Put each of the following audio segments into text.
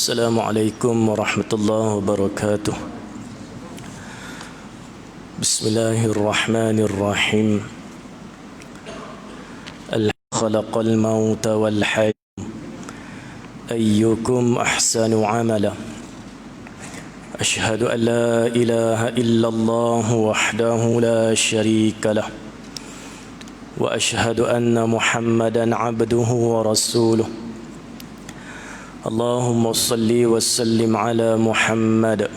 السلام عليكم ورحمة الله وبركاته. بسم الله الرحمن الرحيم. خلق الموت والحياة أيكم أحسن عملا. أشهد أن لا إله إلا الله وحده لا شريك له وأشهد أن محمدا عبده ورسوله. اللهم صل وسلم على محمد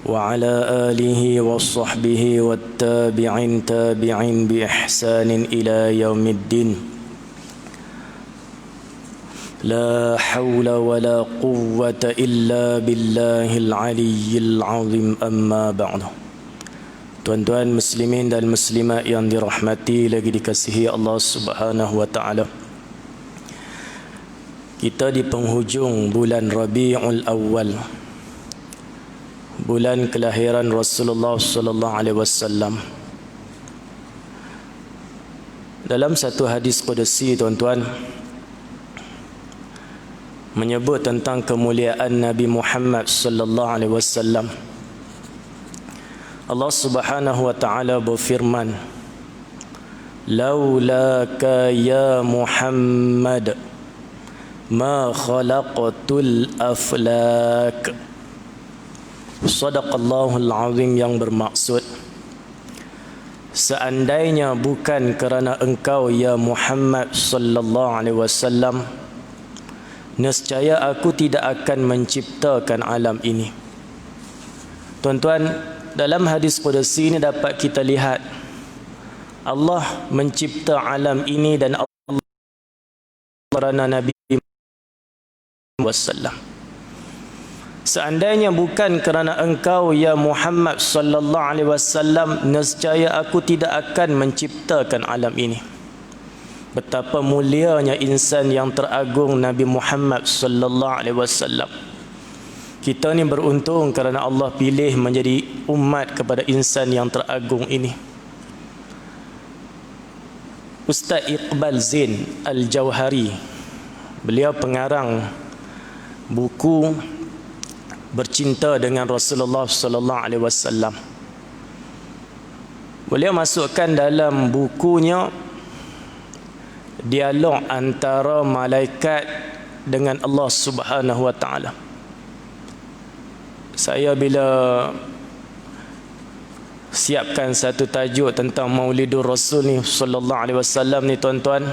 وعلى آله وصحبه والتابعين بإحسان إلى يوم الدين. لا حول ولا قوة إلا بالله العلي العظيم. أما بعد. Tuan-tuan muslimin dan muslimat yang dirahmati lagi dikasihi Allah Subhanahu wa taala. Kita di penghujung bulan Rabiul Awal, bulan kelahiran Rasulullah sallallahu alaihi wasallam. Dalam satu hadis qudsi, tuan-tuan, menyebut tentang kemuliaan Nabi Muhammad sallallahu alaihi wasallam. Allah Subhanahu wa taala berfirman, "Laulaka ya Muhammad ma khalaqatul aflak." Sadaqallahul azim, yang bermaksud, seandainya bukan kerana engkau ya Muhammad sallallahu alaihi wasallam, nescaya aku tidak akan menciptakan alam ini. Tuan-tuan, dalam hadis qudsi ini dapat kita lihat Allah mencipta alam ini dan Allah kerana Nabi wasallam. Seandainya bukan kerana engkau ya Muhammad sallallahu alaihi wasallam, nescaya aku tidak akan menciptakan alam ini. Betapa mulianya insan yang teragung Nabi Muhammad sallallahu alaihi wasallam. Kita ni beruntung kerana Allah pilih menjadi umat kepada insan yang teragung ini. Ustaz Iqbal Zain Al-Jauhari, beliau pengarang buku Bercinta dengan Rasulullah sallallahu alaihi wasallam. Beliau masukkan dalam bukunya dialog antara malaikat dengan Allah Subhanahu wa taala. Saya bila siapkan satu tajuk tentang Maulidur Rasul ni sallallahu alaihi wasallam ni, tuan-tuan,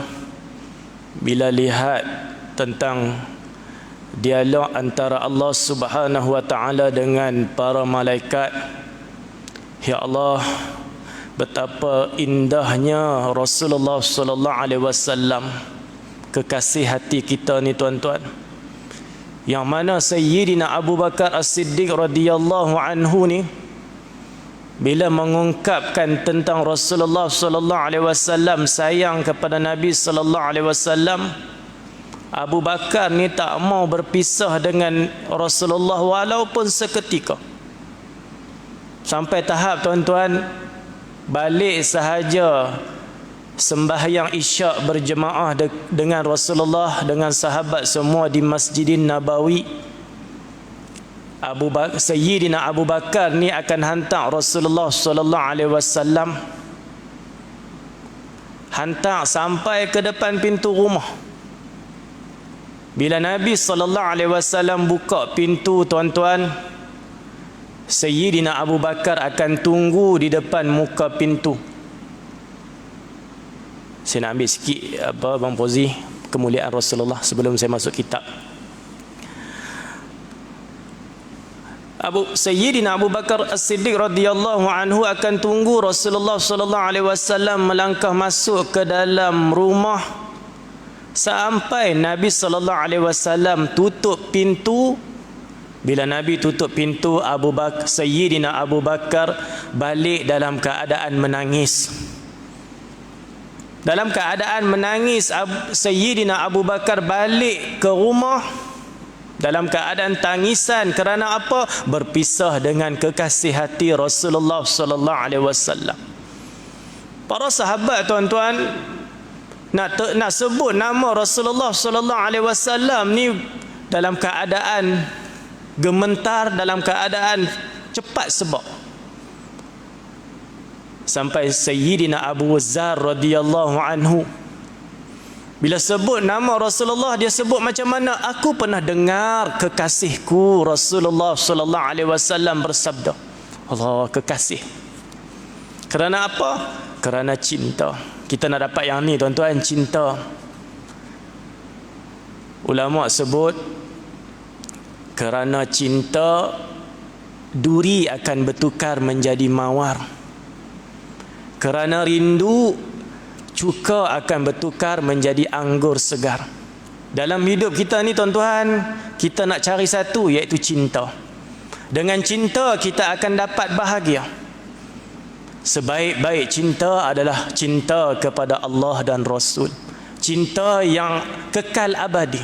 bila lihat tentang dialog antara Allah Subhanahu wa taala dengan para malaikat, ya Allah, betapa indahnya Rasulullah sallallahu alaihi wasallam, kekasih hati kita ni, tuan-tuan, yang mana Sayyidina Abu Bakar As-Siddiq radhiyallahu anhu ni bila mengungkapkan tentang Rasulullah sallallahu alaihi wasallam sayang kepada Nabi sallallahu alaihi wasallam, Abu Bakar ni tak mau berpisah dengan Rasulullah walaupun seketika. Sampai tahap, tuan-tuan, balik sahaja sembahyang isyak berjemaah dengan Rasulullah dengan sahabat semua di Masjidin Nabawi, Sayyidina Abu Bakar ni akan hantar Rasulullah sallallahu alaihi wasallam, hantar sampai ke depan pintu rumah. Bila Nabi sallallahu alaihi wasallam buka pintu, tuan-tuan, Sayyidina Abu Bakar akan tunggu di depan muka pintu. Saya nak ambil sikit Bang Fauzi, kemuliaan Rasulullah sebelum saya masuk kitab. Sayyidina Abu Bakar As-Siddiq radhiyallahu anhu akan tunggu Rasulullah sallallahu alaihi wasallam melangkah masuk ke dalam rumah sampai Nabi sallallahu alaihi wasallam tutup pintu. Bila Nabi tutup pintu, Sayyidina Abu Bakar balik dalam keadaan menangis. Dalam keadaan menangis, Sayyidina Abu Bakar balik ke rumah dalam keadaan tangisan. Kerana apa? Berpisah dengan kekasih hati Rasulullah sallallahu alaihi wasallam. Para sahabat, tuan-tuan, nak sebut nama Rasulullah sallallahu alaihi wasallam ni dalam keadaan gementar, dalam keadaan cepat sebab. Sampai Sayyidina Abu Zar radhiyallahu anhu, bila sebut nama Rasulullah, dia sebut macam mana? Aku pernah dengar kekasihku Rasulullah sallallahu alaihi wasallam bersabda. Allah, kekasih. Kerana apa? Kerana cinta. Kita nak dapat yang ni tuan-tuan, cinta. Ulama sebut kerana cinta duri akan bertukar menjadi mawar. Kerana rindu cuka akan bertukar menjadi anggur segar. Dalam hidup kita ni tuan-tuan, kita nak cari satu, iaitu cinta. Dengan cinta kita akan dapat bahagia. Sebaik-baik cinta adalah cinta kepada Allah dan Rasul. Cinta yang kekal abadi.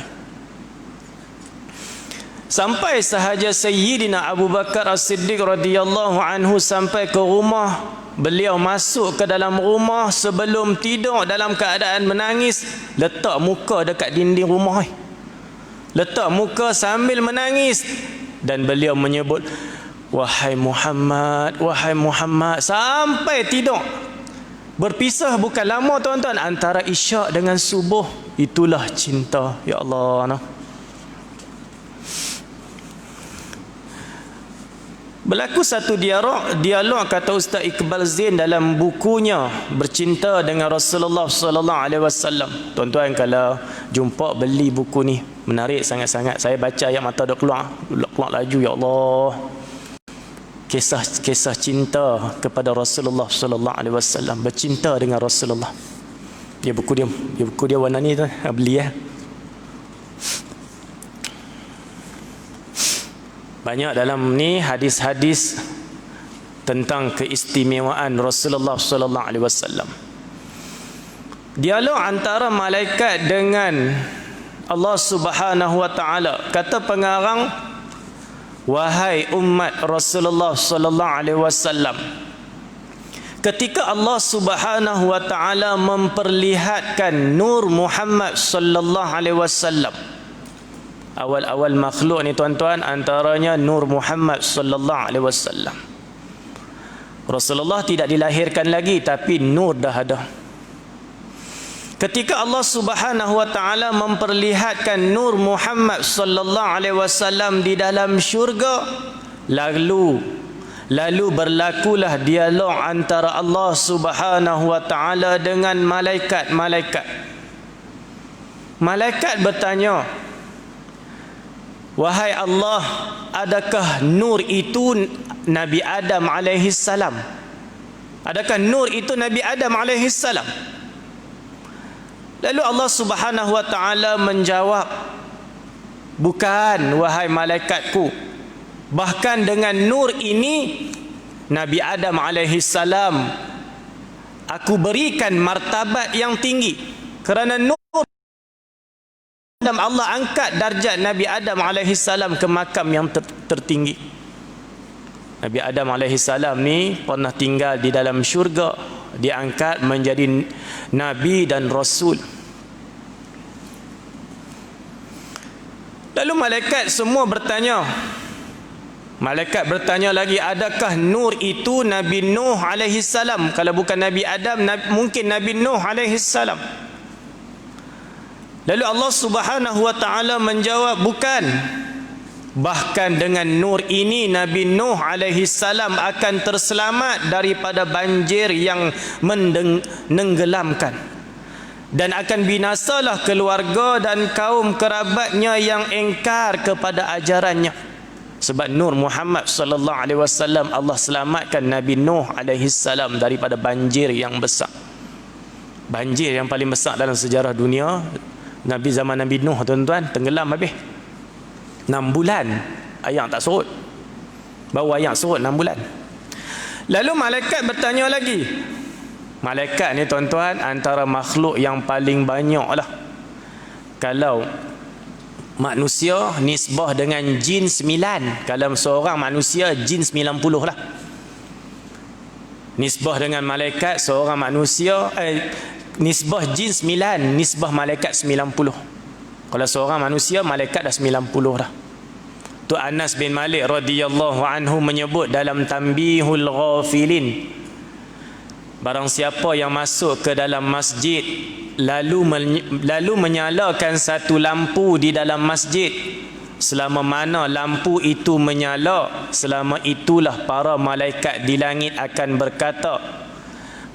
Sampai sahaja Sayyidina Abu Bakar As-Siddiq radhiyallahu anhu sampai ke rumah, beliau masuk ke dalam rumah sebelum tidur dalam keadaan menangis, letak muka dekat dinding rumah. Letak muka sambil menangis, dan beliau menyebut, wahai Muhammad, wahai Muhammad, sampai tidur. Berpisah bukan lama tuan-tuan, antara isyak dengan subuh. Itulah cinta. Ya Allah, nah. Berlaku satu dialog kata Ustaz Iqbal Zain dalam bukunya Bercinta dengan Rasulullah sallallahu alaihi wasallam. Tuan-tuan kalau jumpa beli buku ni, menarik sangat-sangat. Saya baca ayat mata dah keluar laju, ya Allah. Kisah cinta kepada Rasulullah sallallahu alaihi wasallam, bercinta dengan Rasulullah. Dia buku dia warna ni tuan, beli ya. Banyak dalam ni hadis-hadis tentang keistimewaan Rasulullah sallallahu alaihi wasallam. Dialog antara malaikat dengan Allah Subhanahu wa taala. Kata pengarang, wahai umat Rasulullah sallallahu alaihi wasallam, ketika Allah Subhanahu wa taala memperlihatkan nur Muhammad sallallahu alaihi wasallam, awal-awal makhluk ni tuan-tuan, antaranya nur Muhammad sallallahu alaihi wasallam. Rasulullah tidak dilahirkan lagi, tapi nur dah ada. Ketika Allah Subhanahu wa taala memperlihatkan nur Muhammad sallallahu alaihi wasallam di dalam syurga, lalu berlakulah dialog antara Allah Subhanahu wa taala dengan malaikat-malaikat. Malaikat bertanya, wahai Allah, adakah nur itu Nabi Adam alaihi salam? Adakah nur itu Nabi Adam alaihi salam? Lalu Allah Subhanahu wa taala menjawab, bukan wahai malaikatku. Bahkan dengan nur ini Nabi Adam alaihi salam aku berikan martabat yang tinggi. Kerana nur Allah angkat darjat Nabi Adam alaihi salam ke makam yang tertinggi. Nabi Adam alaihi salam ni pernah tinggal di dalam syurga, diangkat menjadi nabi dan rasul. Lalu malaikat semua bertanya. Malaikat bertanya lagi, adakah nur itu Nabi Nuh alaihi salam? Kalau bukan Nabi Adam, mungkin Nabi Nuh alaihi salam. Lalu Allah Subhanahu wa taala menjawab, bukan. Bahkan dengan nur ini Nabi Nuh alaihi salam akan terselamat daripada banjir yang menenggelamkan, dan akan binasalah keluarga dan kaum kerabatnya yang engkar kepada ajarannya. Sebab nur Muhammad sallallahu alaihi wasallam, Allah selamatkan Nabi Nuh alaihi salam daripada banjir yang besar. Banjir yang paling besar dalam sejarah dunia, Nabi zaman Nabi Nuh tuan-tuan, tenggelam habis 6 bulan air tak surut. Baru air surut 6 bulan. Lalu malaikat bertanya lagi. Malaikat ni tuan-tuan antara makhluk yang paling banyak lah. Kalau manusia nisbah dengan jin 9, kalau seorang manusia jin 90 lah. Nisbah dengan malaikat seorang manusia nisbah jin 9, nisbah malaikat 90. Kalau seorang manusia, malaikat dah 90 dah. Tu Anas bin Malik radhiyallahu anhu menyebut dalam Tanbihul Ghafilin, barang siapa yang masuk ke dalam masjid lalu menyalakan satu lampu di dalam masjid, selama mana lampu itu menyala, selama itulah para malaikat di langit akan berkata,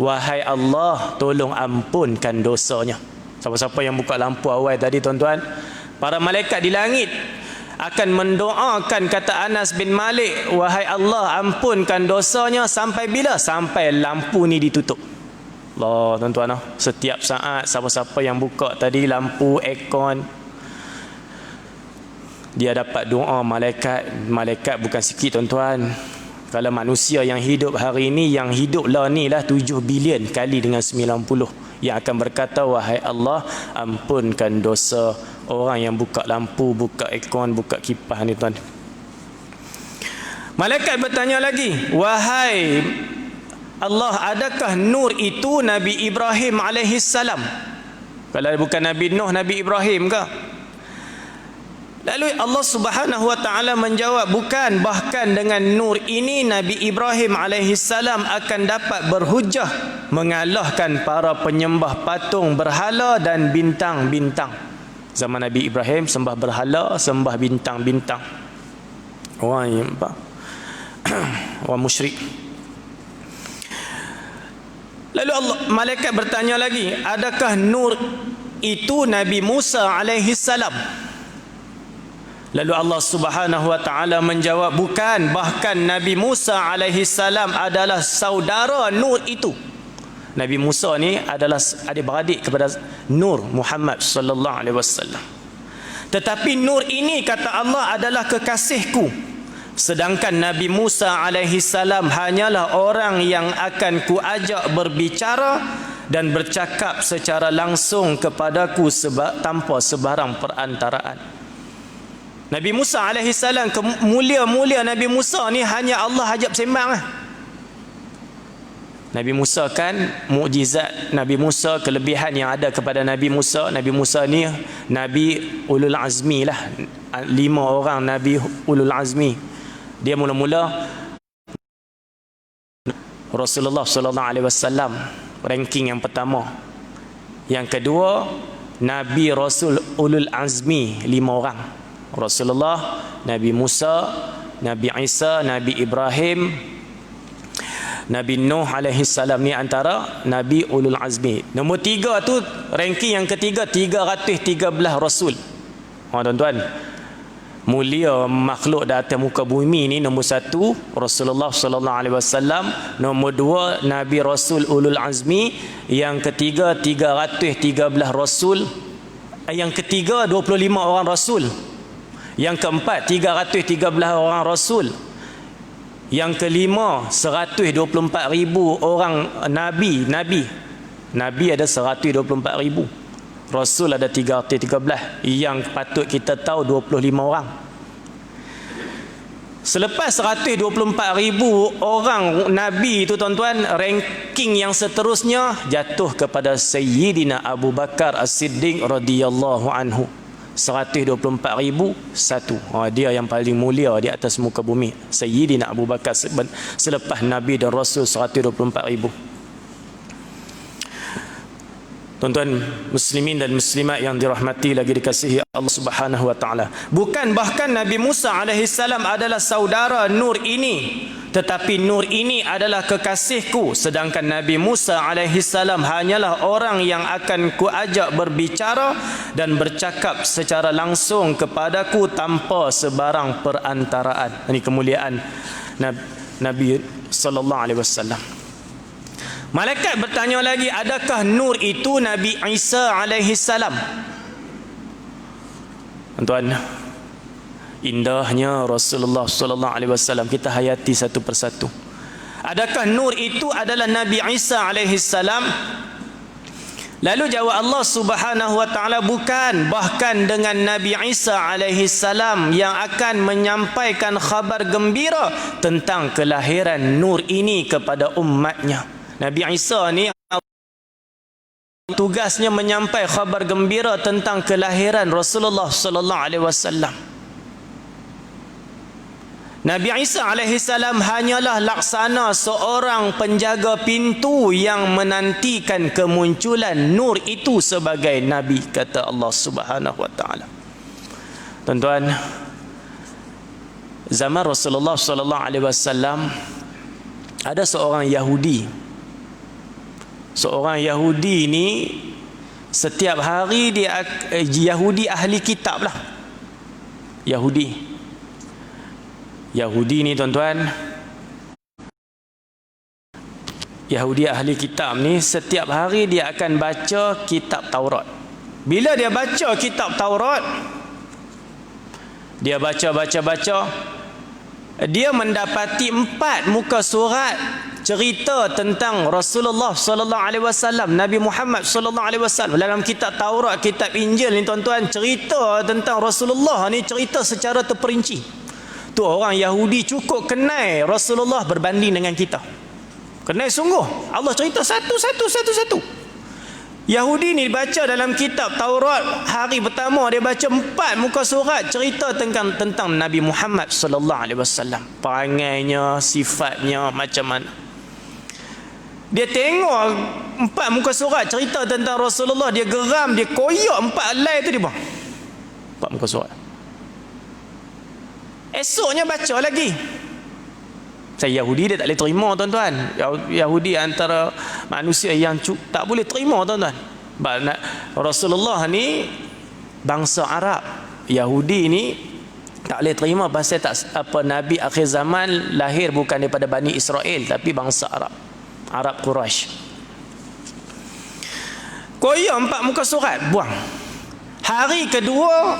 wahai Allah, tolong ampunkan dosanya. Siapa-siapa yang buka lampu awal tadi tuan-tuan, para malaikat di langit akan mendoakan, kata Anas bin Malik, wahai Allah, ampunkan dosanya sampai bila? Sampai lampu ni ditutup. Allah, tuan-tuan, setiap saat siapa-siapa yang buka tadi lampu aircon, dia dapat doa malaikat. Malaikat bukan sikit tuan-tuan. Kalau manusia yang hidup hari ini, yang hidup lah ni lah 7 bilion kali dengan 90, yang akan berkata, wahai Allah, ampunkan dosa orang yang buka lampu, buka aircon, buka kipas ni tuan. Malaikat bertanya lagi, wahai Allah, adakah nur itu Nabi Ibrahim alaihissalam? Kalau bukan Nabi Nuh, Nabi Ibrahim ke? Lalu Allah Subhanahu wa taala menjawab, bukan, bahkan dengan nur ini Nabi Ibrahim alaihissalam akan dapat berhujah mengalahkan para penyembah patung, berhala dan bintang-bintang. Zaman Nabi Ibrahim sembah berhala, sembah bintang-bintang. Orang yang orang musyrik. Lalu malaikat bertanya lagi, adakah nur itu Nabi Musa alaihissalam? Lalu Allah Subhanahu wa taala menjawab, bukan, bahkan Nabi Musa alaihissalam adalah saudara nur itu. Nabi Musa ni adalah adik-beradik kepada Nur Muhammad sallallahu alaihi wasallam. Tetapi nur ini, kata Allah, adalah kekasihku. Sedangkan Nabi Musa alaihi salam hanyalah orang yang akan kuajak berbicara dan bercakap secara langsung kepadaku tanpa sebarang perantaraan. Nabi Musa alaihi salam, mulia-mulia Nabi Musa ni hanya Allah ajak sembang lah. Nabi Musa kan mukjizat Nabi Musa, kelebihan yang ada kepada Nabi Musa. Nabi Musa ni Nabi Ulul Azmi lah, 5 orang Nabi Ulul Azmi. Dia mula-mula Rasulullah sallallahu alaihi wasallam, ranking yang pertama. Yang kedua, Nabi Rasul Ulul Azmi, 5 orang. Rasulullah, Nabi Musa, Nabi Isa, Nabi Ibrahim, Nabi Nuh alaihi salam, ni antara Nabi Ulul Azmi. Nombor 3 tu, ranking yang ketiga, 313 Rasul. Tuan-tuan, mulia makhluk di atas muka bumi ni, nombor 1 Rasulullah sallallahu alaihi wasallam, nombor 2 Nabi Rasul Ulul Azmi, yang ketiga 313 Rasul, yang ketiga 25 orang Rasul, yang keempat 313 orang Rasul, yang kelima 124,000 orang Nabi ada 124,000, Rasul ada 313, yang patut kita tahu 25 orang. Selepas 124,000 orang Nabi itu tuan-tuan, ranking yang seterusnya jatuh kepada Sayyidina Abu Bakar As-Siddiq radhiyallahu anhu. 124,001. Dia yang paling mulia di atas muka bumi, Sayyidina Abu Bakar, selepas Nabi dan Rasul 124,000. Tuan-tuan muslimin dan muslimat yang dirahmati lagi dikasihi Allah Subhanahu wa taala, bukan, bahkan Nabi Musa alaihi salam adalah saudara nur ini, tetapi nur ini adalah kekasihku. Sedangkan Nabi Musa alaihi salam hanyalah orang yang akan kuajak berbicara dan bercakap secara langsung kepadaku tanpa sebarang perantaraan. Ini kemuliaan Nabi sallallahu alaihi wasallam. Malaikat bertanya lagi, adakah nur itu Nabi Isa alaihi salam? Tuan-tuan, indahnya Rasulullah sallallahu alaihi wasallam, kita hayati satu persatu. Adakah nur itu adalah Nabi Isa alaihi salam? Lalu jawab Allah Subhanahu wa taala, bukan, bahkan dengan Nabi Isa alaihi salam yang akan menyampaikan khabar gembira tentang kelahiran nur ini kepada umatnya. Nabi Isa ni tugasnya menyampaikan khabar gembira tentang kelahiran Rasulullah sallallahu alaihi wasallam. Nabi Isa alaihi salam hanyalah laksana seorang penjaga pintu yang menantikan kemunculan nur itu sebagai nabi, kata Allah Subhanahu wa taala. Tuan-tuan, zaman Rasulullah sallallahu alaihi wasallam ada seorang Yahudi. Seorang Yahudi ni setiap hari dia Yahudi ahli kitab lah. Yahudi ni tuan-tuan, Yahudi ahli kitab ni setiap hari dia akan baca kitab Taurat. Bila dia baca kitab Taurat, dia baca, dia mendapati 4 muka surat cerita tentang Rasulullah sallallahu alaihi wasallam, Nabi Muhammad sallallahu alaihi wasallam. Dalam kitab Taurat, kitab Injil ni tuan-tuan, cerita tentang Rasulullah ni cerita secara terperinci. Tu orang Yahudi cukup kenal Rasulullah berbanding dengan kita. Kenal sungguh. Allah cerita satu. Yahudi ni baca dalam kitab Taurat, hari pertama dia baca 4 muka surat cerita tentang Nabi Muhammad sallallahu alaihi wasallam. Perangainya, sifatnya macam mana. Dia tengok 4 muka surat cerita tentang Rasulullah, dia geram, dia koyak 4 helai tu dia buang. 4 muka surat. Esoknya baca lagi. Saya Yahudi dia tak boleh terima tuan-tuan. Yahudi antara manusia yang tak boleh terima tuan-tuan. Rasulullah ni bangsa Arab. Yahudi ni tak boleh terima pasal Nabi akhir zaman lahir bukan daripada Bani Israel tapi bangsa Arab Quraisy. Koyak 4 muka surat, buang. Hari kedua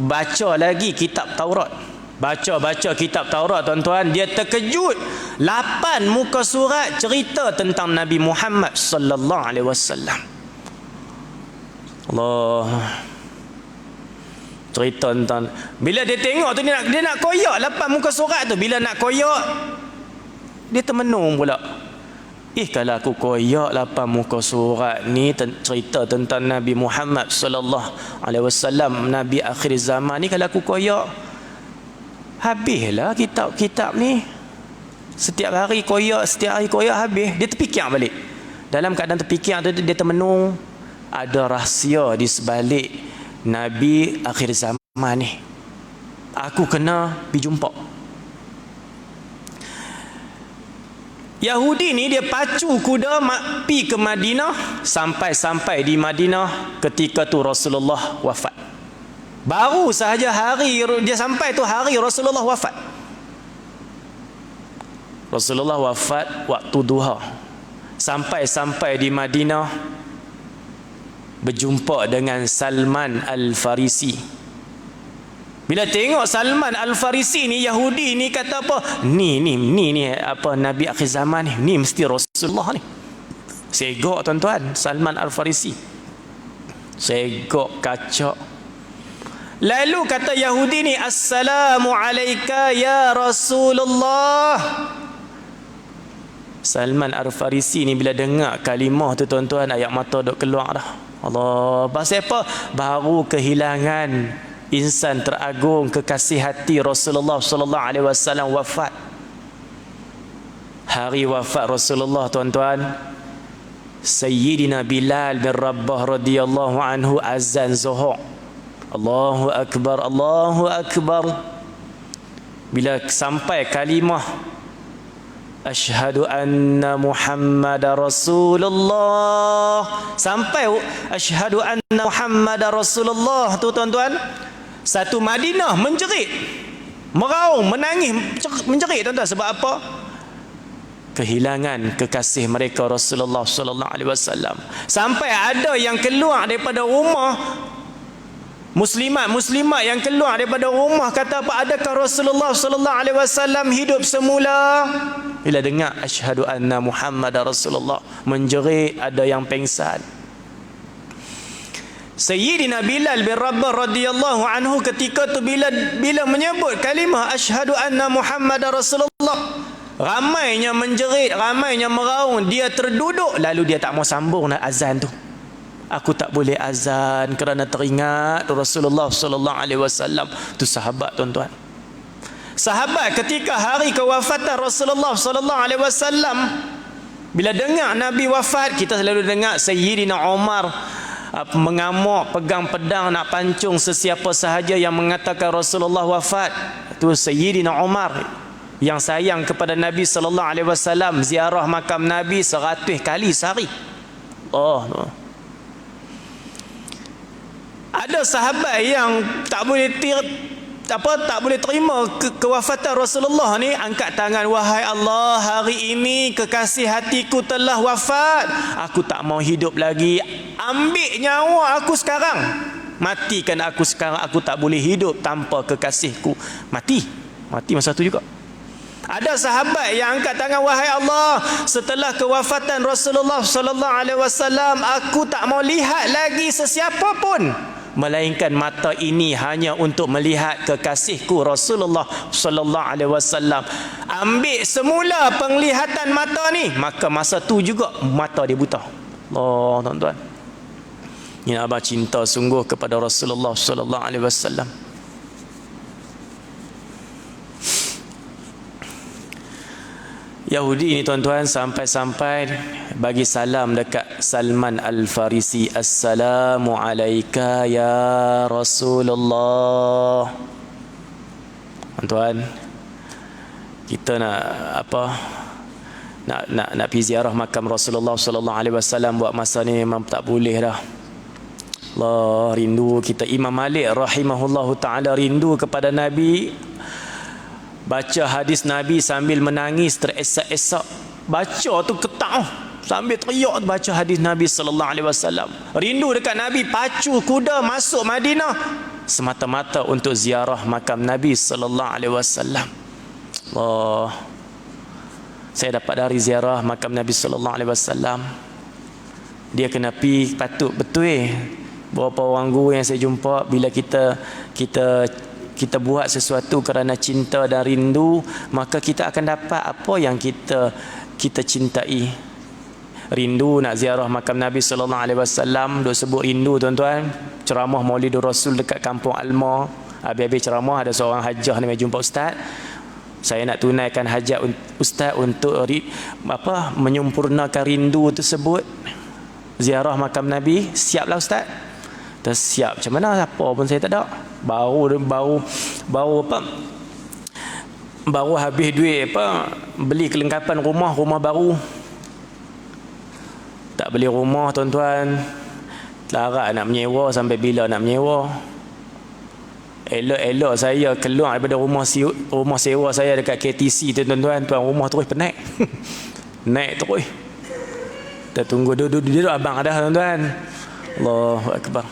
baca lagi kitab Taurat. Baca kitab Taurat tuan-tuan, dia terkejut 8 muka surat cerita tentang Nabi Muhammad sallallahu alaihi wasallam. Allah cerita tentang, bila dia tengok tu dia nak koyak 8 muka surat tu, bila nak koyak dia termenung pula. Kalau aku koyak 8 muka surat ni cerita tentang Nabi Muhammad sallallahu alaihi wasallam, nabi akhir zaman ni, kalau aku koyak habislah kitab ni. Setiap hari koyak habis. Dia terfikir balik. Dalam keadaan terfikir tu dia termenung, ada rahsia di sebalik Nabi akhir zaman ni. Aku kena pergi jumpa. Yahudi ni dia pacu kuda pergi ke Madinah. Sampai di Madinah ketika tu Rasulullah wafat. Baru sahaja hari dia sampai tu hari Rasulullah wafat. Rasulullah wafat waktu duha. Sampai di Madinah, berjumpa dengan Salman Al-Farisi. Bila tengok Salman Al-Farisi ni, Yahudi ni kata apa? Ni apa Nabi akhir zaman ni mesti Rasulullah ni. Segok tuan-tuan, Salman Al-Farisi. Segok kacak. Lalu kata Yahudi ni, Assalamu alayka ya Rasulullah. Salman Al-Farisi ni bila dengar kalimah tu tuan-tuan, ayat mata duk keluar dah. Allah, pasal apa? Baru kehilangan insan teragung, kekasih hati Rasulullah sallallahu alaihi wasallam wafat. Hari wafat Rasulullah tuan-tuan, Sayyidina Bilal bin Rabah radhiyallahu anhu azan zuhur. Allahu Akbar, Allahu Akbar. Bila sampai kalimah Asyhadu anna Muhammadar Rasulullah, sampai Asyhadu anna Muhammadar Rasulullah tu tuan-tuan, satu Madinah menjerit, meraung, menangis, menjerit tuan-tuan. Sebab apa? Kehilangan kekasih mereka Rasulullah sallallahu alaihi wasallam. Sampai ada yang keluar daripada rumah, muslimat yang keluar daripada rumah, kata apa? Adakah Rasulullah sallallahu alaihi wasallam hidup semula? Bila dengar asyhadu anna Muhammadar Rasulullah, menjerit, ada yang pengsan. Sayyidina Bilal bin Rabah radhiyallahu anhu ketika tu bila menyebut kalimah asyhadu anna Muhammadar Rasulullah, ramainya menjerit, ramainya meraung, dia terduduk, lalu dia tak mau sambung nak azan tu. Aku tak boleh azan kerana teringat Rasulullah sallallahu alaihi wasallam. Tu sahabat, tuan-tuan. Sahabat ketika hari kewafatan Rasulullah sallallahu alaihi wasallam, bila dengar Nabi wafat, kita selalu dengar Sayyidina Umar mengamuk, pegang pedang nak pancung sesiapa sahaja yang mengatakan Rasulullah wafat. Itu Sayyidina Umar yang sayang kepada Nabi sallallahu alaihi wasallam, ziarah makam Nabi 100 kali sehari. Ada sahabat yang tak boleh terima kewafatan Rasulullah ni, angkat tangan, wahai Allah, hari ini kekasih hatiku telah wafat, aku tak mau hidup lagi, ambil nyawa aku sekarang, matikan aku sekarang, aku tak boleh hidup tanpa kekasihku. Mati masa tu juga. Ada sahabat yang angkat tangan, wahai Allah, setelah kewafatan Rasulullah sallallahu alaihi wasallam, aku tak mau lihat lagi sesiapa pun melainkan mata ini hanya untuk melihat kekasihku Rasulullah sallallahu alaihi wasallam. Ambil semula penglihatan mata ni, maka masa tu juga mata dia buta. Allah, tuan-tuan. Ini abang cinta sungguh kepada Rasulullah sallallahu alaihi wasallam. Yahudi ni, tuan-tuan, sampai-sampai bagi salam dekat Salman Al-Farisi, assalamu alayka ya Rasulullah. Tuan-tuan, kita nak pergi ziarah makam Rasulullah sallallahu alaihi wasallam buat masa ni memang tak boleh dah. Allah, rindu kita. Imam Malik rahimahullahu taala rindu kepada Nabi, baca hadis Nabi sambil menangis teresak-esak. Baca tu ketak sambil teriak baca hadis Nabi sallallahu alaihi wasallam. Rindu dekat Nabi, pacu kuda masuk Madinah semata-mata untuk ziarah makam Nabi sallallahu alaihi wasallam. Allah, saya dapat dari ziarah makam Nabi sallallahu alaihi wasallam, dia kena pi patut betul beberapa orang guru yang saya jumpa, bila kita buat sesuatu kerana cinta dan rindu, maka kita akan dapat apa yang kita cintai. Rindu nak ziarah makam Nabi sallallahu alaihi wasallam, duk sebut rindu, tuan-tuan. Ceramah Maulidur Rasul dekat Kampung Alma, habis-habis ceramah ada seorang hajah ni mai jumpa ustaz. Saya nak tunaikan hajat ustaz untuk menyempurnakan rindu tersebut, ziarah makam Nabi. Siaplah ustaz. Siap macam mana, apa pun saya tak ada. Baru habis duit beli kelengkapan rumah baru. Tak beli rumah, tuan-tuan, larat nak menyewa. Sampai bila nak menyewa? Elok-elok saya keluar daripada rumah sewa saya dekat KTC tu, tuan-tuan, tuan rumah terus penat. Naik terus. Kita tunggu duduk abang ada, tuan-tuan. Allahu akbar.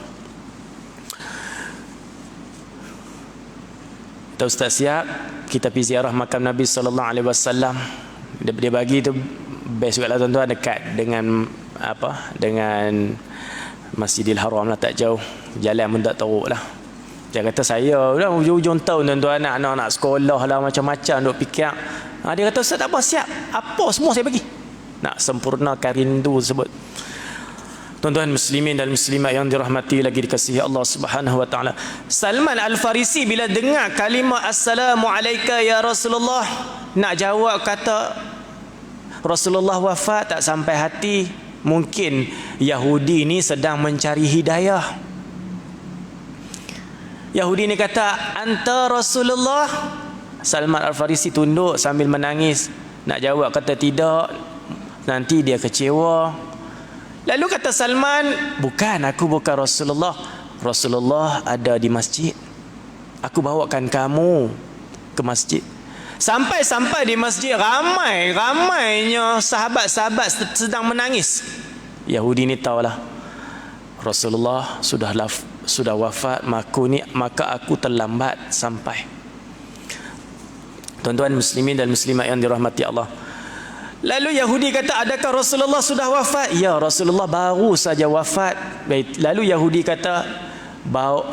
Kita ustaz siap, kita pergi ziarah makam Nabi sallallahu alaihi wasallam. Dia bagi tu best juga lah, tuan-tuan, dekat dengan Masjidil Haram lah, tak jauh, jalan pun tak teruk lah. Dia kata saya dah hujung tahun, tuan-tuan, anak-anak sekolah lah macam-macam duk fikir. Dia kata ustaz tak apa, siap, apa semua saya bagi, nak sempurnakan rindu tersebut. Tuan-tuan muslimin dan muslimat yang dirahmati lagi dikasihi Allah Subhanahu wa taala, Salman Al-Farisi bila dengar kalimah assalamu alayka ya Rasulullah, nak jawab kata Rasulullah wafat, tak sampai hati. Mungkin Yahudi ni sedang mencari hidayah. Yahudi ni kata, anta Rasulullah. Salman Al-Farisi tunduk sambil menangis, nak jawab kata tidak, nanti dia kecewa. Lalu kata Salman, bukan, aku bukan Rasulullah. Rasulullah ada di masjid. Aku bawakan kamu ke masjid. Sampai-sampai di masjid ramainya sahabat-sahabat sedang menangis. Yahudi ni tahulah Rasulullah sudah wafat, maka aku terlambat sampai. Tuan-tuan muslimin dan muslimat yang dirahmati Allah, lalu Yahudi kata, adakah Rasulullah sudah wafat? Ya, Rasulullah baru saja wafat. Baik. Lalu Yahudi kata,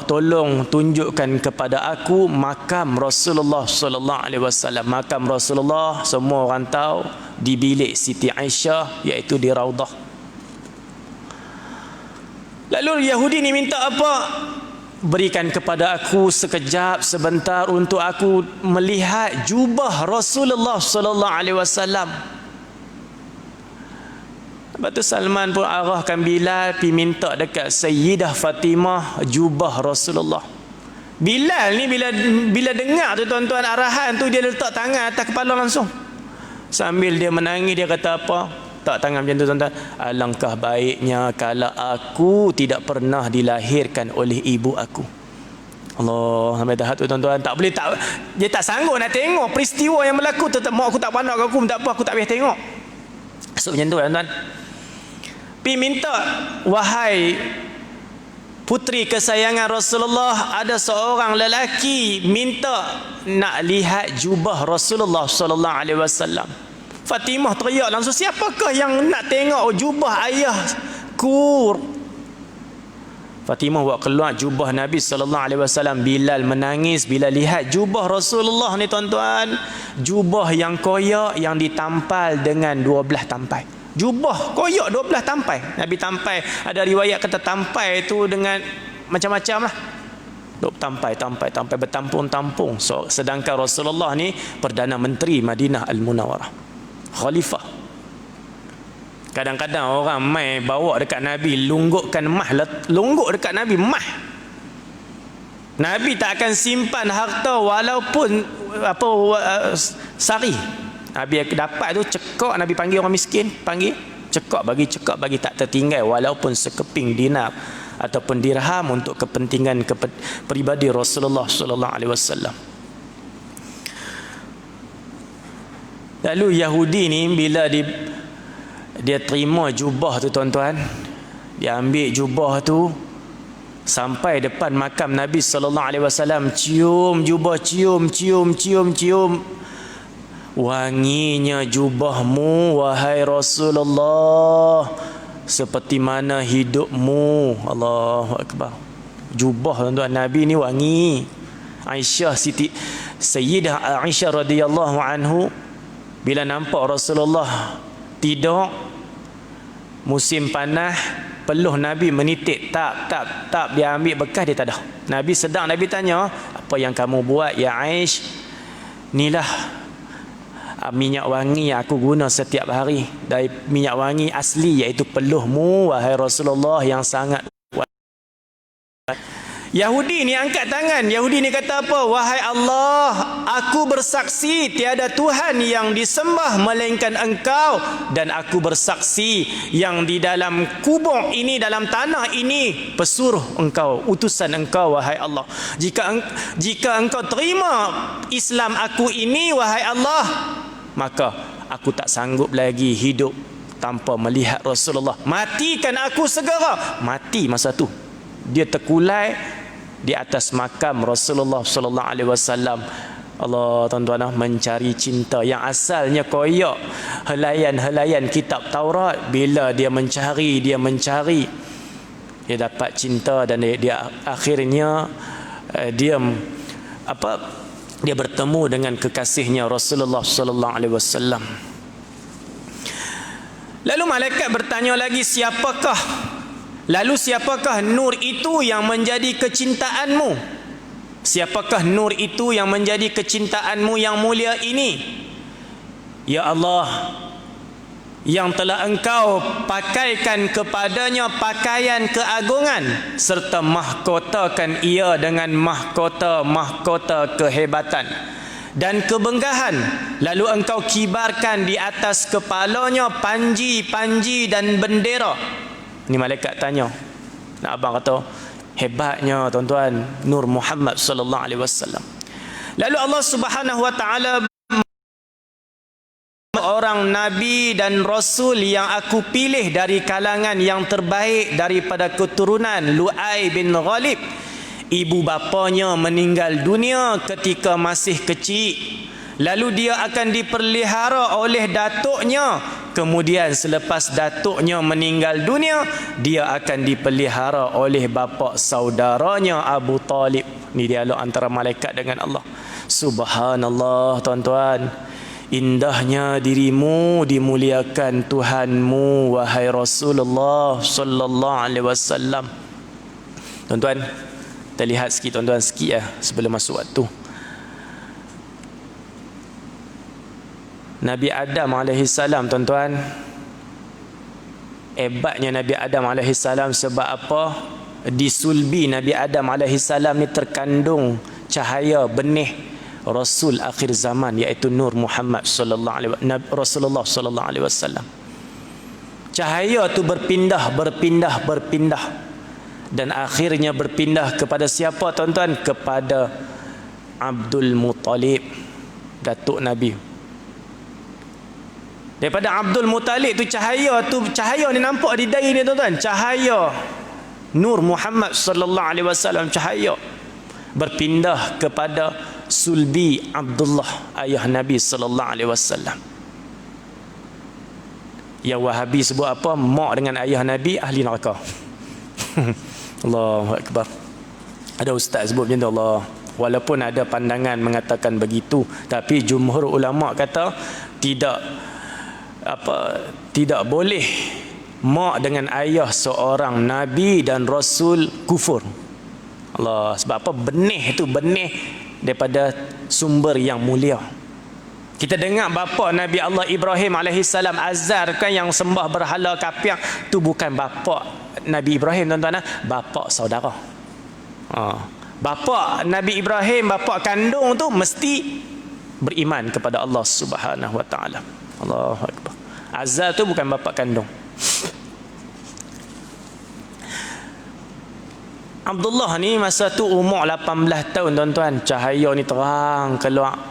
tolong tunjukkan kepada aku makam Rasulullah sallallahu alaihi wasallam. Makam Rasulullah semua orang tahu di bilik Siti Aisyah, iaitu di Raudah. Lalu Yahudi ni minta apa? Berikan kepada aku sekejap sebentar untuk aku melihat jubah Rasulullah sallallahu alaihi wasallam. Lepas tu Salman pun arahkan Bilal pergi minta dekat Sayyidah Fatimah jubah Rasulullah. Bilal ni bila dengar tu tuan-tuan arahan tu, dia letak tangan atas kepala langsung. Sambil dia menangis, dia kata apa? Tak tangan macam tu tuan-tuan. Alangkah baiknya kalau aku tidak pernah dilahirkan oleh ibu aku. Allah, sampai tahap tu tuan-tuan. Tak boleh, dia tak sanggup nak tengok peristiwa yang berlaku. Tetap mak aku tak pandang aku, tak apa, aku tak boleh tengok. So macam tu tuan-tuan. Pi minta, wahai puteri kesayangan Rasulullah, ada seorang lelaki minta nak lihat jubah Rasulullah sallallahu alaihi wasallam. Fatimah teriak langsung, siapakah yang nak tengok jubah ayahku? Fatimah bawa keluar jubah Nabi sallallahu alaihi wasallam. Bilal menangis bila lihat jubah Rasulullah ni tuan-tuan. Jubah yang koyak yang ditampal dengan 12 tampai. Jubah koyak 12 tampai. Nabi tampai, ada riwayat kata tampai tu dengan macam-macam lah. Tampai bertampung-tampung. So, sedangkan Rasulullah ni Perdana Menteri Madinah Al-Munawwarah, khalifah. Kadang-kadang orang mai bawa dekat Nabi, lungguk dekat Nabi mah. Nabi tak akan simpan harta walaupun sari. Nabi dapat tu cekak, Nabi panggil orang miskin, cekak bagi tak tertinggal walaupun sekeping dinar ataupun dirham untuk kepentingan peribadi Rasulullah sallallahu alaihi wasallam. Lalu Yahudi ni bila dia terima jubah tu tuan-tuan, dia ambil jubah tu sampai depan makam Nabi sallallahu alaihi wasallam, cium jubah, cium. Wanginya jubahmu wahai Rasulullah seperti mana hidupmu. Allahu akbar. Jubah tuan-tuan Nabi ni wangi. Sayyidah Aisyah radhiyallahu anhu bila nampak Rasulullah tidur musim panas, peluh Nabi menitik, tap dia ambil bekas, dia tak ada. Nabi sedang, Nabi tanya, apa yang kamu buat ya Aish? Inilah minyak wangi yang aku guna setiap hari, dari minyak wangi asli iaitu peluhmu wahai Rasulullah yang sangat. Yahudi ni angkat tangan. Yahudi ni kata apa? Wahai Allah, aku bersaksi tiada Tuhan yang disembah melainkan Engkau, dan aku bersaksi yang di dalam kubur ini, dalam tanah ini, pesuruh Engkau, utusan Engkau wahai Allah. Jika Engkau terima Islam aku ini wahai Allah, maka aku tak sanggup lagi hidup tanpa melihat Rasulullah. Matikan aku segera. Mati masa tu dia terkulai di atas makam Rasulullah sallallahu alaihi wasallam. Allah tuan-tuan, mencari cinta yang asalnya koyak helaian kitab Taurat. Bila dia mencari dia dapat cinta, dan dia akhirnya dia bertemu dengan kekasihnya Rasulullah sallallahu alaihi wasallam. Lalu malaikat bertanya lagi, siapakah nur itu yang menjadi kecintaanmu? Siapakah nur itu yang menjadi kecintaanmu yang mulia ini? Ya Allah, yang telah Engkau pakaikan kepadanya pakaian keagungan serta mahkotakan ia dengan mahkota kehebatan dan kebanggaan. Lalu Engkau kibarkan di atas kepalanya panji-panji dan bendera. Ni malaikat tanya. Nak abang kata, hebatnya tuan-tuan nur Muhammad sallallahu alaihi wasallam. Lalu Allah Subhanahu wa taala, orang nabi dan rasul yang aku pilih dari kalangan yang terbaik daripada keturunan Lu'ay bin Ghalib. Ibu bapanya meninggal dunia ketika masih kecil. Lalu dia akan dipelihara oleh datuknya. Kemudian selepas datuknya meninggal dunia, dia akan dipelihara oleh bapa saudaranya Abu Talib. Ni dialog antara malaikat dengan Allah. Subhanallah tuan-tuan. indahnya dirimu dimuliakan Tuhanmu wahai Rasulullah sallallahu alaihi wasallam. Tuan-tuan, kita lihat sikit tuan-tuan sikit sebelum masuk waktu. Nabi Adam alaihi salam tuan-tuan, hebatnya Nabi Adam alaihi salam sebab apa? Di sulbi Nabi Adam alaihi salam ni terkandung cahaya benih Rasul akhir zaman, iaitu Nur Muhammad sallallahu alaihi wasallam, Rasulullah sallallahu alaihi wasallam. Cahaya tu berpindah dan akhirnya berpindah kepada siapa tuan-tuan? Kepada Abdul Muttalib, datuk Nabi. Daripada Abdul Muttalib tu cahaya ni nampak di dahi ni tuan-tuan, cahaya Nur Muhammad sallallahu alaihi wasallam, cahaya berpindah kepada sulbi Abdullah ayah Nabi sallallahu alaihi wasallam. Yang Wahabi sebut apa? Mak dengan ayah Nabi ahli neraka. Allahu akbar. Ada ustaz sebut macam tu Allah. Walaupun ada pandangan mengatakan begitu, tapi jumhur ulama kata tidak boleh mak dengan ayah seorang nabi dan rasul kufur. Allah, sebab apa? Benih itu benih daripada sumber yang mulia. Kita dengar bapa Nabi Allah Ibrahim alaihissalam, Azar kan, yang sembah berhala kapiak tu bukan bapa Nabi Ibrahim tuan-tuan, bapa saudara. Bapa Nabi Ibrahim, bapa kandung tu mesti beriman kepada Allah Subhanahu wa taala. Allahu akbar. Azar tu bukan bapa kandung. Abdullah ni masa tu umur 18 tahun tuan-tuan. Cahaya ni terang keluar.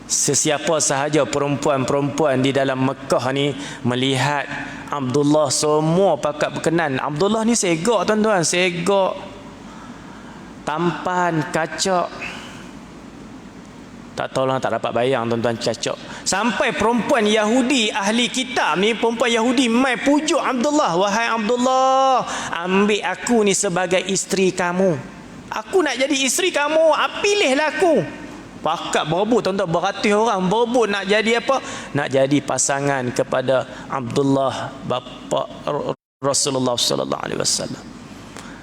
Sesiapa sahaja perempuan-perempuan di dalam Mekah ni melihat Abdullah, semua pakat berkenan. Abdullah ni segak tuan-tuan, segak, tampan, kacak. Tak tahulah, tak dapat bayang tuan-tuan, cacak. Sampai perempuan Yahudi ahli kitab ni, perempuan Yahudi mai pujuk Abdullah, wahai Abdullah, ambil aku ni sebagai isteri kamu. Aku nak jadi isteri kamu, pilihlah aku. Pakat berebut tuan-tuan, beratus orang berebut nak jadi apa? Nak jadi pasangan kepada Abdullah bapa Rasulullah sallallahu alaihi wasallam.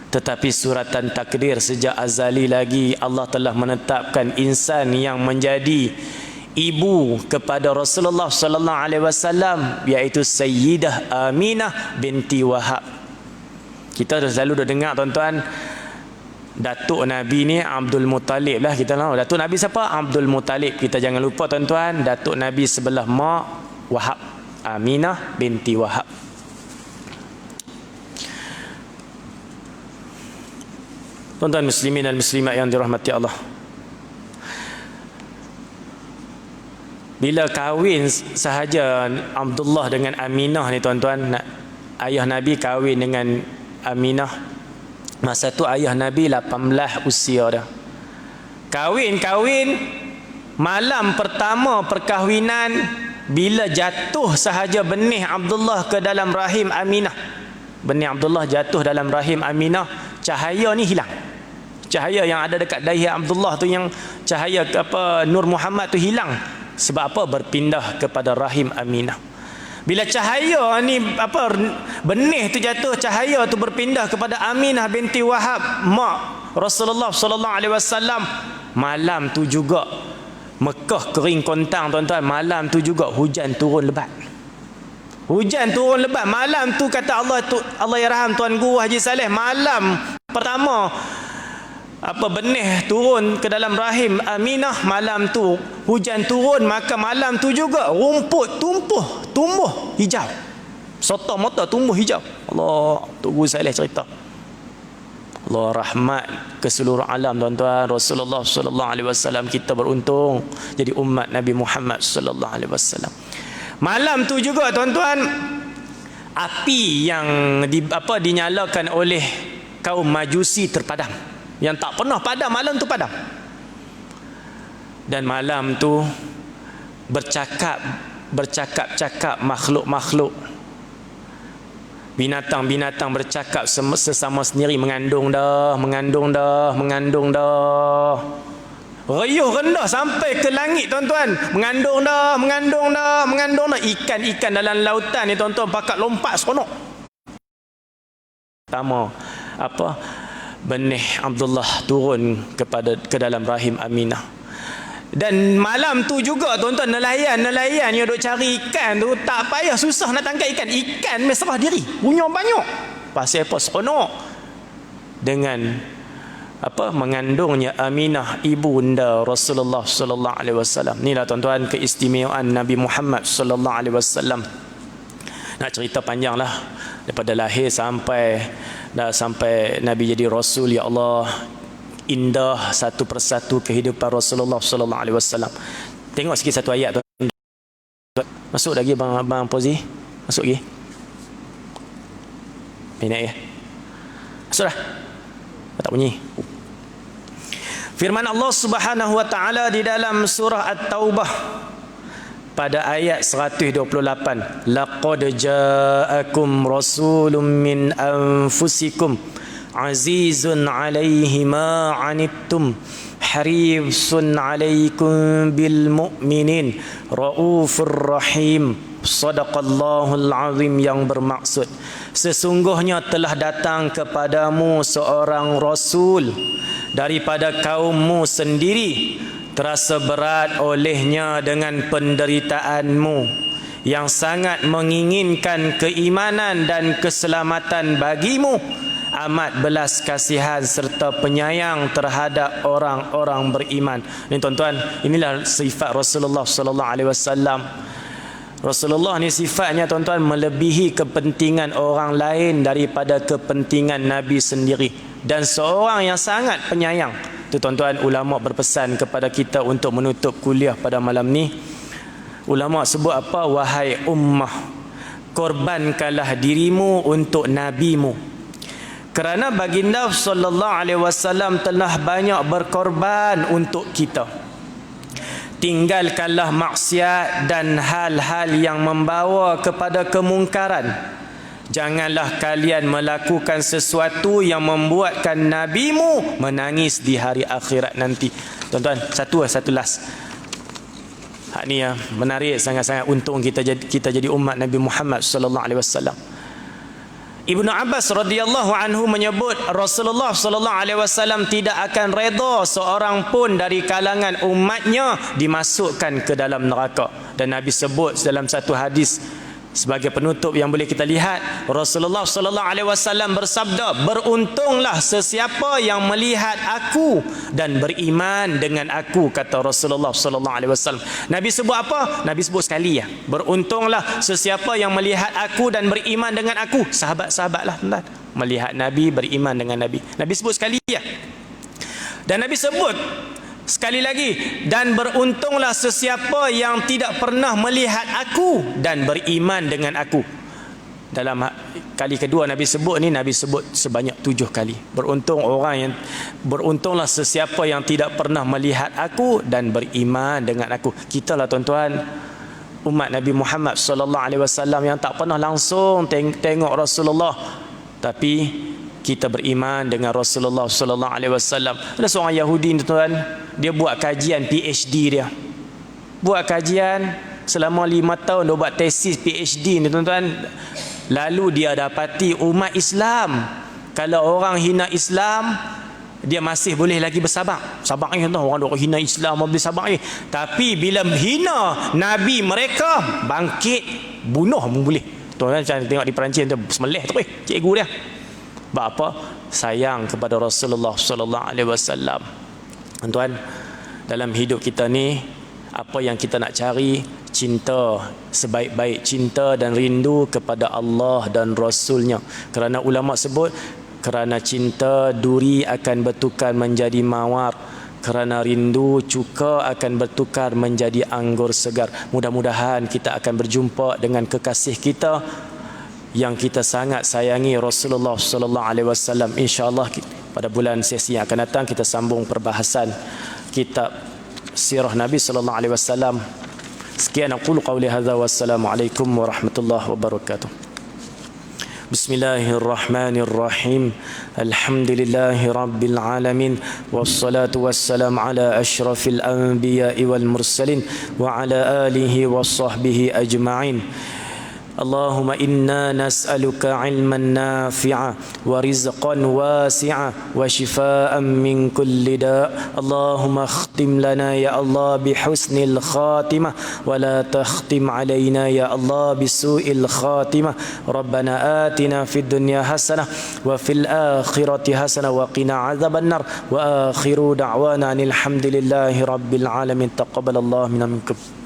Tetapi suratan takdir sejak azali lagi Allah telah menetapkan insan yang menjadi ibu kepada Rasulullah sallallahu alaihi wasallam, iaitu Sayyidah Aminah binti Wahab. Kita dah selalu dengar tuan-tuan, datuk Nabi ni Abdul Muttalib lah, kita tahu. Datuk Nabi siapa? Abdul Muttalib. Kita jangan lupa tuan-tuan, datuk Nabi sebelah mak Wahab, Aminah binti Wahab. Tuan-tuan muslimin dan muslimat yang dirahmati Allah, bila kahwin sahaja Abdullah dengan Aminah ni tuan-tuan, ayah Nabi kahwin dengan Aminah, masa tu ayah Nabi 18 usia dah. Kahwin malam pertama perkahwinan, bila jatuh sahaja benih Abdullah ke dalam rahim Aminah, benih Abdullah jatuh dalam rahim Aminah, cahaya ni hilang. Cahaya yang ada dekat dahi Abdullah tu, yang cahaya Nur Muhammad tu hilang. Sebab apa? Berpindah kepada rahim Aminah. Bila cahaya ni benih tu jatuh, cahaya tu berpindah kepada Aminah binti Wahab, mak Rasulullah sallallahu alaihi wasallam. Malam tu juga Mekah kering kontang tuan-tuan. Malam tu juga hujan turun lebat. Hujan turun lebat malam tu, kata Allah yarham Tuan Guru Haji Saleh, malam pertama benih turun ke dalam rahim Aminah, malam tu hujan turun, maka malam tu juga rumput tumbuh hijau, serta-merta tumbuh hijau. Allah, Tok Guru Saleh cerita. Allah rahmat ke seluruh alam tuan-tuan. Rasulullah sallallahu alaihi wasallam, kita beruntung jadi umat Nabi Muhammad sallallahu alaihi wasallam. Malam tu juga tuan-tuan, api yang dinyalakan oleh kaum Majusi terpadam. Yang tak pernah padam, malam tu padam. Dan malam tu bercakap-cakap makhluk-makhluk, binatang-binatang bercakap sesama sendiri, mengandung dah. Riuh rendah sampai ke langit tuan-tuan. Mengandung dah. Ikan-ikan dalam lautan ni tuan-tuan pakat lompat seronok. Pertama, benih Abdullah turun ke dalam rahim Aminah. Dan malam tu juga tuan-tuan nelayan yang duk cari ikan tu tak payah susah nak tangkap ikan. Ikan serah diri. Punya banyak. Pasal apa seronok? Dengan mengandungnya Aminah ibunda Rasulullah sallallahu alaihi wasallam. Inilah tuan-tuan keistimewaan Nabi Muhammad sallallahu alaihi wasallam. Nak cerita panjanglah daripada lahir sampai Nabi jadi rasul, ya Allah, indah satu persatu kehidupan Rasulullah sallallahu alaihi wasallam. Tengok sikit satu ayat tuan. Masuk lagi bang Pozi. Masuk lagi. Minat ya. Masuklah. Tak bunyi. Firman Allah Subhanahu wa taala di dalam surah At-Taubah pada ayat 128, laqad ja'akum rasulun min anfusikum azizun 'alaihi ma 'anittum harisun 'alaikum bil mu'minin raufur rahim. Sadaqallahul azim, yang bermaksud sesungguhnya telah datang kepadamu seorang rasul daripada kaummu sendiri, terasa berat olehnya dengan penderitaanmu, yang sangat menginginkan keimanan dan keselamatan bagimu, amat belas kasihan serta penyayang terhadap orang-orang beriman. Ini tuan-tuan, inilah sifat Rasulullah sallallahu alaihi wasallam. Rasulullah ni sifatnya tuan-tuan melebihi kepentingan orang lain daripada kepentingan Nabi sendiri, dan seorang yang sangat penyayang. Tu tuan-tuan, ulama berpesan kepada kita untuk menutup kuliah pada malam ni. Ulama sebut apa? Wahai ummah, korbankanlah dirimu untuk nabimu. Kerana baginda sallallahu alaihi wasallam telah banyak berkorban untuk kita. Tinggalkanlah maksiat dan hal-hal yang membawa kepada kemungkaran. Janganlah kalian melakukan sesuatu yang membuatkan nabimu menangis di hari akhirat nanti. Tuan-tuan, satu last. Hak ni ya, menarik sangat-sangat. Untung kita jadi umat Nabi Muhammad sallallahu alaihi wasallam. Ibnu Abbas radhiyallahu anhu menyebut Rasulullah sallallahu alaihi wasallam tidak akan redha seorang pun dari kalangan umatnya dimasukkan ke dalam neraka. Dan Nabi sebut dalam satu hadis sebagai penutup yang boleh kita lihat, Rasulullah sallallahu alaihi wasallam bersabda, beruntunglah sesiapa yang melihat aku dan beriman dengan aku, kata Rasulullah sallallahu alaihi wasallam. Nabi sebut apa? Nabi sebut sekali ya. Beruntunglah sesiapa yang melihat aku dan beriman dengan aku. Sahabat-sahabatlah tuan. Melihat Nabi, beriman dengan Nabi. Nabi sebut sekali ya. Dan Nabi sebut sekali lagi, dan beruntunglah sesiapa yang tidak pernah melihat aku dan beriman dengan aku. Dalam kali kedua Nabi sebut ni, Nabi sebut sebanyak 7 kali. Beruntunglah sesiapa yang tidak pernah melihat aku dan beriman dengan aku. Kita lah tuan-tuan, umat Nabi Muhammad sallallahu alaihi wasallam yang tak pernah langsung tengok Rasulullah, tapi kita beriman dengan Rasulullah sallallahu alaihi wasallam. Ada seorang Yahudi tuan, dia buat kajian PhD dia. Buat kajian selama 5 tahun, dia buat tesis PhD ni tuan-tuan. Lalu dia dapati umat Islam, kalau orang hina Islam, dia masih boleh lagi bersabar. Sabar ni tuan, orang hina Islam boleh sabar ni. Tapi bila hina Nabi mereka, bangkit bunuh pun boleh. Tuan-tuan tengok di Perancis tu, semelih tu cikgu dia. Sebab apa? Sayang kepada Rasulullah sallallahu alaihi wasallam. Tuan-tuan, dalam hidup kita ni, apa yang kita nak cari? Cinta, sebaik-baik cinta dan rindu kepada Allah dan Rasulnya. Kerana ulama sebut, kerana cinta duri akan bertukar menjadi mawar, kerana rindu cuka akan bertukar menjadi anggur segar. Mudah-mudahan kita akan berjumpa dengan kekasih kita yang kita sangat sayangi, Rasulullah sallallahu alaihi wasallam. Insya-Allah pada bulan sesi yang akan datang kita sambung perbahasan kitab sirah Nabi sallallahu alaihi wasallam. Sekian aku qauli hadza, wassalamu alaikum warahmatullahi wabarakatuh. Bismillahirrahmanirrahim. Alhamdulillahi rabbil alamin. Wassalatu wassalam ala asyrafil anbiya'i wal mursalin wa ala alihi wa sahbihi ajma'in. Allahumma inna nas'aluka ilman nafi'a wa rizqan wasi'a wa shifaa'an min kulli da'. Allahumma khtim lana ya Allah bi husnil khatimah wa la takhtim alayna ya Allah bi su'il khatimah. Rabbana atina fid dunya hasanah wa fil akhirati hasanah wa qina adzaban nar. Wa akhiru da'wana alhamdulillahi rabbil alamin. Taqabbalallahu minna minkum.